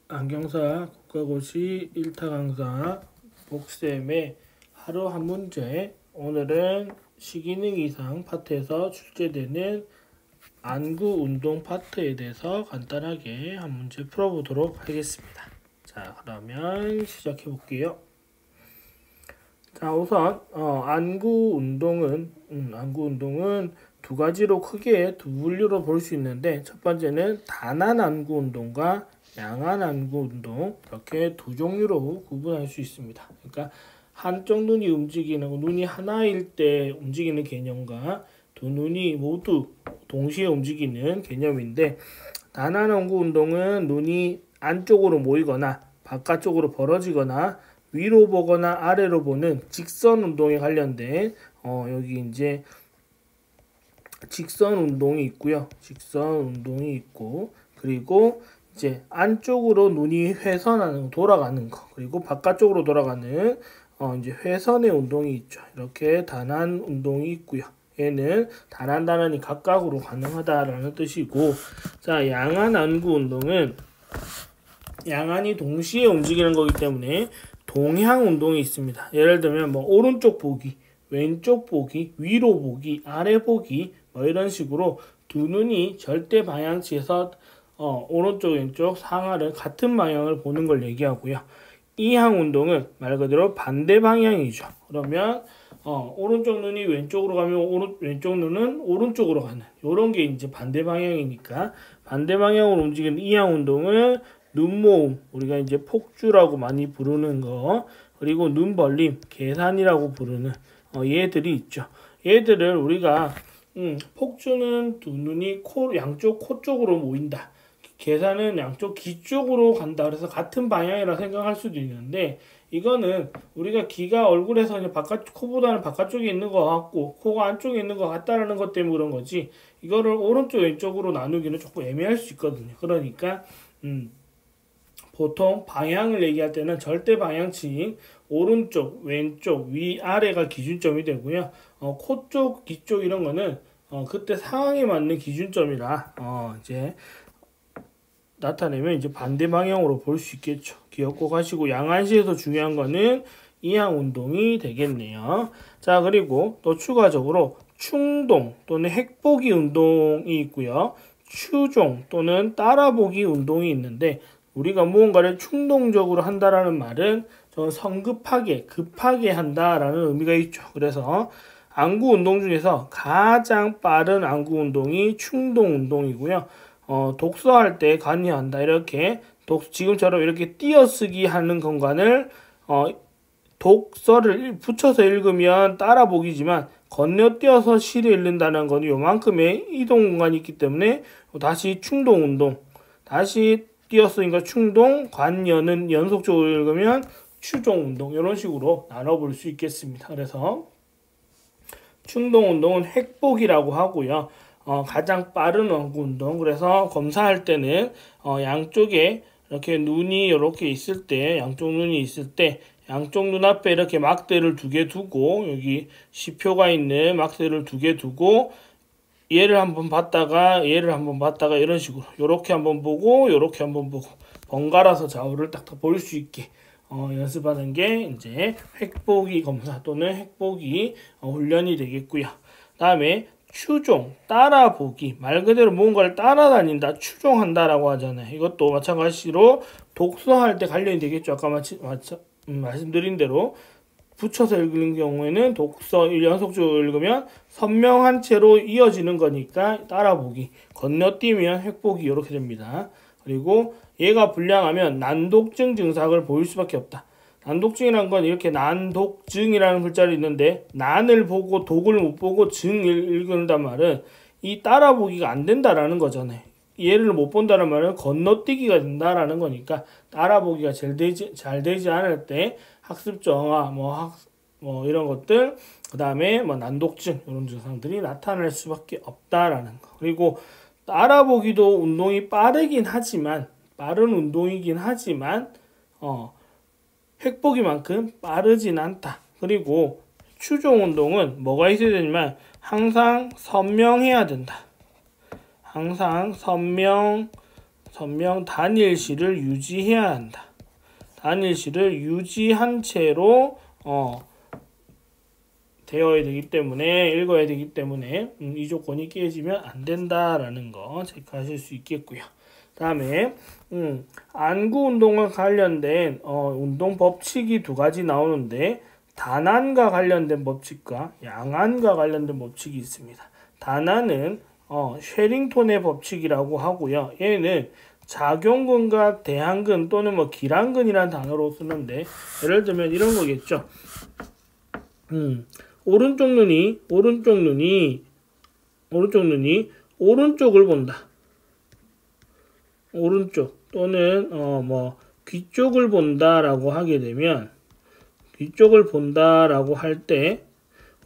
안경사 국가고시 1타 강사 복쌤의 하루 한 문제. 오늘은 식이능 이상 파트에서 출제되는 안구 운동 파트에 대해서 간단하게 한 문제 풀어보도록 하겠습니다. 자, 그러면 시작해 볼게요. 자, 우선 안구 운동은 두 가지로 크게 두 분류로 볼 수 있는데, 첫 번째는 단안 안구 운동과 양안 안구 운동, 이렇게 두 종류로 구분할 수 있습니다. 그러니까 한쪽 눈이 움직이는, 눈이 하나일 때 움직이는 개념과 두 눈이 모두 동시에 움직이는 개념인데, 단안 안구 운동은 눈이 안쪽으로 모이거나 바깥쪽으로 벌어지거나 위로 보거나 아래로 보는 직선 운동에 관련된 여기 이제 직선 운동이 있고요. 직선 운동이 있고, 그리고 이제 안쪽으로 눈이 회선하는, 돌아가는 거, 그리고 바깥쪽으로 돌아가는 이제 회선의 운동이 있죠. 이렇게 단안 운동이 있고요. 얘는 단안이 각각으로 가능하다라는 뜻이고, 자, 양안 안구 운동은 양안이 동시에 움직이는 거기 때문에 동향 운동이 있습니다. 예를 들면 뭐 오른쪽 보기, 왼쪽 보기, 위로 보기, 아래 보기, 뭐 이런 식으로 두 눈이 절대 방향치에서 오른쪽 왼쪽 상하를 같은 방향을 보는 걸 얘기하고요. 이향 운동은 말 그대로 반대 방향이죠. 그러면 오른쪽 눈이 왼쪽으로 가면 왼쪽 눈은 오른쪽으로 가는, 요런 게 이제 반대 방향이니까 반대 방향으로 움직이는 이향 운동은 눈모음, 우리가 이제 폭주라고 많이 부르는 거, 그리고 눈벌림, 계산이라고 부르는 얘들이 있죠. 얘들을 우리가 폭주는 두 눈이 양쪽 코 쪽으로 모인다. 계산은 양쪽 귀 쪽으로 간다. 그래서 같은 방향이라 생각할 수도 있는데, 이거는 우리가 귀가 얼굴에서 이제 코보다는 바깥쪽에 있는 것 같고 코가 안쪽에 있는 것 같다라는 것 때문에 그런 거지, 이거를 오른쪽 왼쪽으로 나누기는 조금 애매할 수 있거든요. 그러니까 보통 방향을 얘기할 때는 절대 방향치인 오른쪽, 왼쪽, 위, 아래가 기준점이 되고요. 코 쪽, 귀 쪽 이런 거는 그때 상황에 맞는 기준점이라 이제 나타내면 이제 반대 방향으로 볼 수 있겠죠. 기억 꼭 하시고, 양안시에서 중요한 거는 이향 운동이 되겠네요. 자, 그리고 또 추가적으로 충동 또는 핵보기 운동이 있고요. 추종 또는 따라보기 운동이 있는데, 우리가 무언가를 충동적으로 한다라는 말은 좀 성급하게, 급하게 한다라는 의미가 있죠. 그래서 안구 운동 중에서 가장 빠른 안구 운동이 충동 운동이고요. 독서할 때 관여한다. 이렇게 지금처럼 이렇게 띄어쓰기 하는 공간을 독서를 붙여서 읽으면 따라보기지만 건너뛰어서 시를 읽는다는 건 요만큼의 이동 공간이 있기 때문에 다시 충동 운동, 다시 띄었으니까 충동, 관여는 연속적으로 읽으면 추종 운동, 이런 식으로 나눠볼 수 있겠습니다. 그래서 충동 운동은 핵보기라고 하고요. 가장 빠른 안구 운동. 그래서 검사할 때는 양쪽에 이렇게 눈이 이렇게 있을 때, 양쪽 눈이 있을 때 양쪽 눈앞에 이렇게 막대를 두 개 두고, 여기 시표가 있는 막대를 두 개 두고, 얘를 한번 봤다가 얘를 한번 봤다가 이런 식으로 요렇게 한번 보고 요렇게 한번 보고 번갈아서 좌우를 딱 볼 수 있게 연습하는 게 이제 핵보기 검사 또는 핵보기 훈련이 되겠고요. 다음에 추종, 따라보기, 말 그대로 무언가를 따라다닌다, 추종한다라고 하잖아요. 이것도 마찬가지로 독서할 때 관련이 되겠죠. 아까 말씀드린 대로 붙여서 읽는 경우에는 독서 연속적으로 읽으면 선명한 채로 이어지는 거니까 따라보기, 건너뛰면 핵보기, 이렇게 됩니다. 그리고 얘가 불량하면 난독증 증상을 보일 수밖에 없다. 난독증이란 건 이렇게 난독증이라는 글자를 있는데, 난을 보고 독을 못 보고 증을 읽는단 말은 이 따라보기가 안 된다라는 거잖아요. 얘를 못 본다는 말은 건너뛰기가 된다라는 거니까 따라보기가 잘 되지 않을 때 학습 정화, 뭐 이런 것들, 그 다음에 뭐 난독증, 이런 증상들이 나타날 수밖에 없다라는 거. 그리고 따라보기도 운동이 빠른 운동이긴 하지만 핵보기만큼 빠르진 않다. 그리고 추종 운동은 뭐가 있어야 되냐면 항상 선명해야 된다. 항상 선명 단일시를 유지해야 한다. 단일시를 유지한 채로 되어야 되기 때문에 읽어야 되기 때문에 이 조건이 깨지면 안 된다라는 거 체크하실 수 있겠고요. 다음에 안구 운동과 관련된 운동 법칙이 두 가지 나오는데 단안과 관련된 법칙과 양안과 관련된 법칙이 있습니다. 단안은 쉐링톤의 법칙이라고 하고요. 얘는 작용근과 대항근 또는 뭐 기랑근이라는 단어로 쓰는데 예를 들면 이런 거겠죠. 오른쪽 눈이 오른쪽을 본다. 오른쪽 또는 귀 쪽을 본다라고 하게 되면 귀 쪽을 본다라고 할 때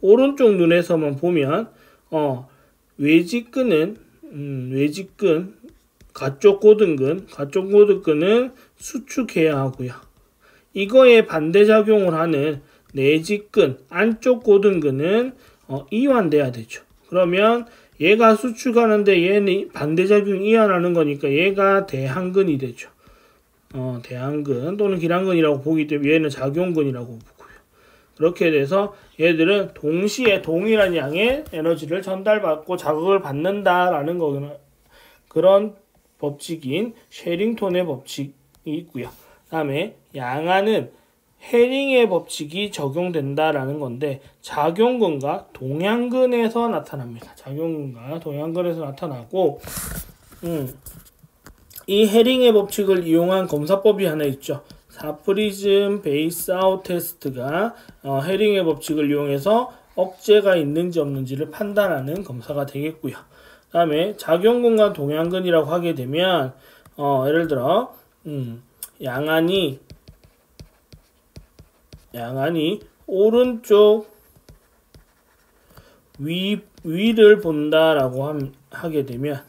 오른쪽 눈에서만 보면 외직근은 가쪽 고등근은 수축해야 하고요. 이거에 반대작용을 하는 내직근, 안쪽 고등근은 이완돼야 되죠. 그러면 얘가 수축하는데 얘는 반대작용 이완하는 거니까 얘가 대항근이 되죠. 대항근 또는 기랑근이라고 보기 때문에 얘는 작용근이라고 보고요. 그렇게 돼서 얘들은 동시에 동일한 양의 에너지를 전달받고 자극을 받는다라는 거는 그런 법칙인 쉐링톤의 법칙이 있고요. 다음에 양안은 헤링의 법칙이 적용된다라는 건데 작용근과 동양근에서 나타납니다. 작용근과 동양근에서 나타나고 이 헤링의 법칙을 이용한 검사법이 하나 있죠. 사프리즘 베이스 아웃 테스트가 헤링의 법칙을 이용해서 억제가 있는지 없는지를 판단하는 검사가 되겠고요. 그 다음에 작용근과 동양근이라고 하게 되면 예를 들어 양안이 오른쪽 위를 본다라고 하게 되면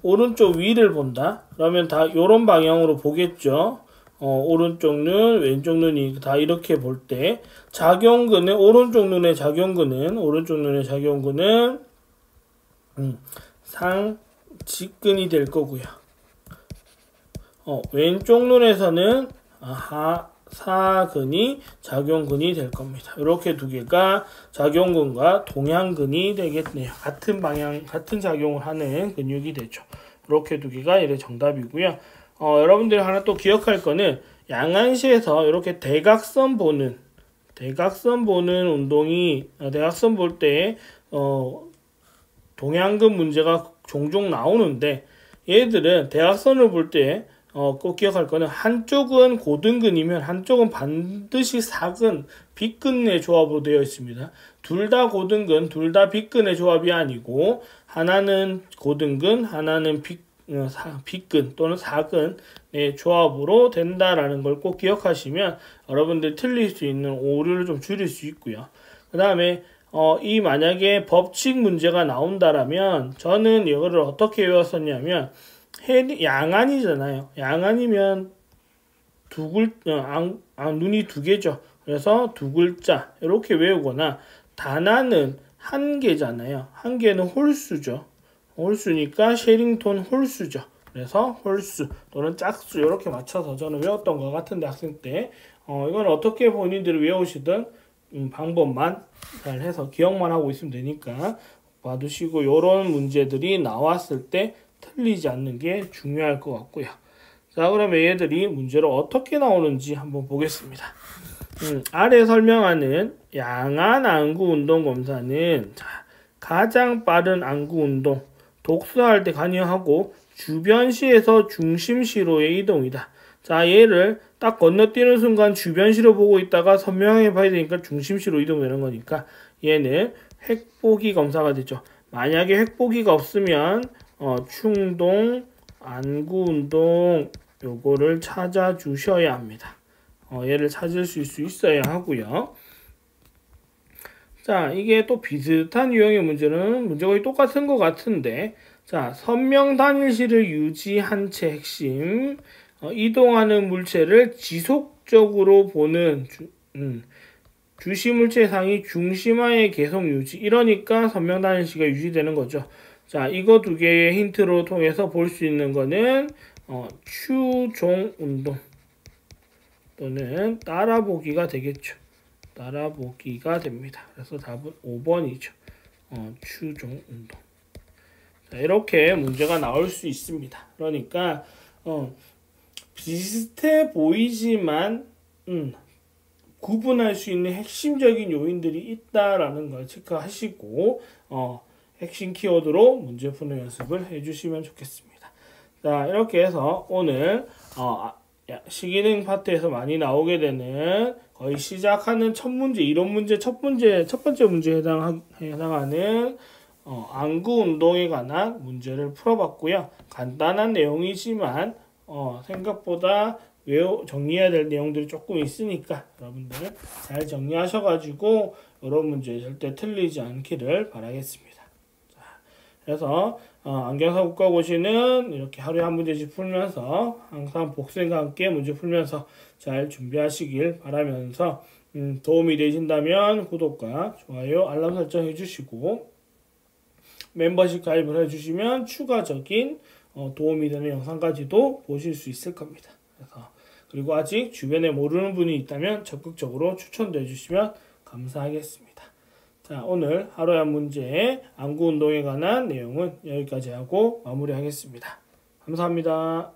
오른쪽 위를 본다. 그러면 다 이런 방향으로 보겠죠. 오른쪽 눈, 왼쪽 눈이 다 이렇게 볼 때 작용근은 오른쪽 눈의 작용근은 상직근이 될 거고요. 왼쪽 눈에서는 사근이 작용근이 될 겁니다. 이렇게 두 개가 작용근과 동양근이 되겠네요. 같은 방향, 같은 작용을 하는 근육이 되죠. 이렇게 두 개가 얘의 정답이고요. 여러분들이 하나 또 기억할 거는 양안시에서 이렇게 대각선 보는 운동이 대각선 볼 때 동양근 문제가 종종 나오는데 얘들은 대각선을 볼 때 꼭 기억할 거는 한쪽은 고등근이면 한쪽은 반드시 사근, 빗근의 조합으로 되어 있습니다. 둘 다 고등근, 둘 다 빗근의 조합이 아니고 하나는 고등근, 하나는 빗근 또는 사근의 조합으로 된다라는 걸 꼭 기억하시면 여러분들 틀릴 수 있는 오류를 좀 줄일 수 있고요. 그 다음에 이 만약에 법칙 문제가 나온다라면 저는 이거를 어떻게 외웠었냐면 양안이잖아요. 양안이면 눈이 두 개죠. 그래서 두 글자 이렇게 외우거나 단안은 한 개잖아요. 한 개는 홀수죠. 홀수니까 쉐링톤 홀수죠. 그래서 홀수 또는 짝수 이렇게 맞춰서 저는 외웠던 것 같은데 학생 때 이건 어떻게 본인들이 외우시든 방법만 잘 해서 기억만 하고 있으면 되니까 봐두시고 이런 문제들이 나왔을 때 틀리지 않는 게 중요할 것 같고요. 자, 그러면 얘들이 문제로 어떻게 나오는지 한번 보겠습니다. 아래 설명하는 양안 안구 운동 검사는 가장 빠른 안구 운동, 독서할 때 관여하고 주변시에서 중심시로의 이동이다. 자, 얘를 딱 건너뛰는 순간 주변시로 보고 있다가 선명하게 봐야 되니까 중심시로 이동되는 거니까 얘는 획보기 검사가 되죠. 만약에 획보기가 없으면 충동, 안구운동 요거를 찾아주셔야 합니다. 얘를 찾을 수 있어야 하고요. 자, 이게 또 비슷한 유형의 문제가 거의 똑같은 것 같은데 자, 선명 단일시를 유지한 채 핵심 이동하는 물체를 지속적으로 보는 주시물체상이 중심화의 계속 유지 이러니까 선명 단일시가 유지되는 거죠. 자, 이거 두 개의 힌트로 통해서 볼 수 있는 거는 추종 운동 또는 따라보기가 되겠죠. 따라보기가 됩니다. 그래서 답은 5번이죠. 추종 운동. 자, 이렇게 문제가 나올 수 있습니다. 그러니까 비슷해 보이지만 구분할 수 있는 핵심적인 요인들이 있다라는 걸 체크하시고 핵심 키워드로 문제 푸는 연습을 해주시면 좋겠습니다. 자, 이렇게 해서 오늘 식이능 파트에서 많이 나오게 되는 거의 시작하는 첫 문제, 이론 문제 첫 번째 문제에 해당하는 안구 운동에 관한 문제를 풀어봤고요. 간단한 내용이지만 생각보다 정리해야 될 내용들이 조금 있으니까 여러분들 잘 정리하셔가지고 이런 문제 절대 틀리지 않기를 바라겠습니다. 자, 그래서 안경사 국가고시는 이렇게 하루에 한 문제씩 풀면서 항상 복습과 함께 문제 풀면서 잘 준비하시길 바라면서 도움이 되신다면 구독과 좋아요, 알람 설정 해주시고 멤버십 가입을 해주시면 추가적인 도움이 되는 영상까지도 보실 수 있을 겁니다. 그리고 아직 주변에 모르는 분이 있다면 적극적으로 추천도 해주시면 감사하겠습니다. 자, 오늘 하루에 한 문제 안구 운동에 관한 내용은 여기까지 하고 마무리하겠습니다. 감사합니다.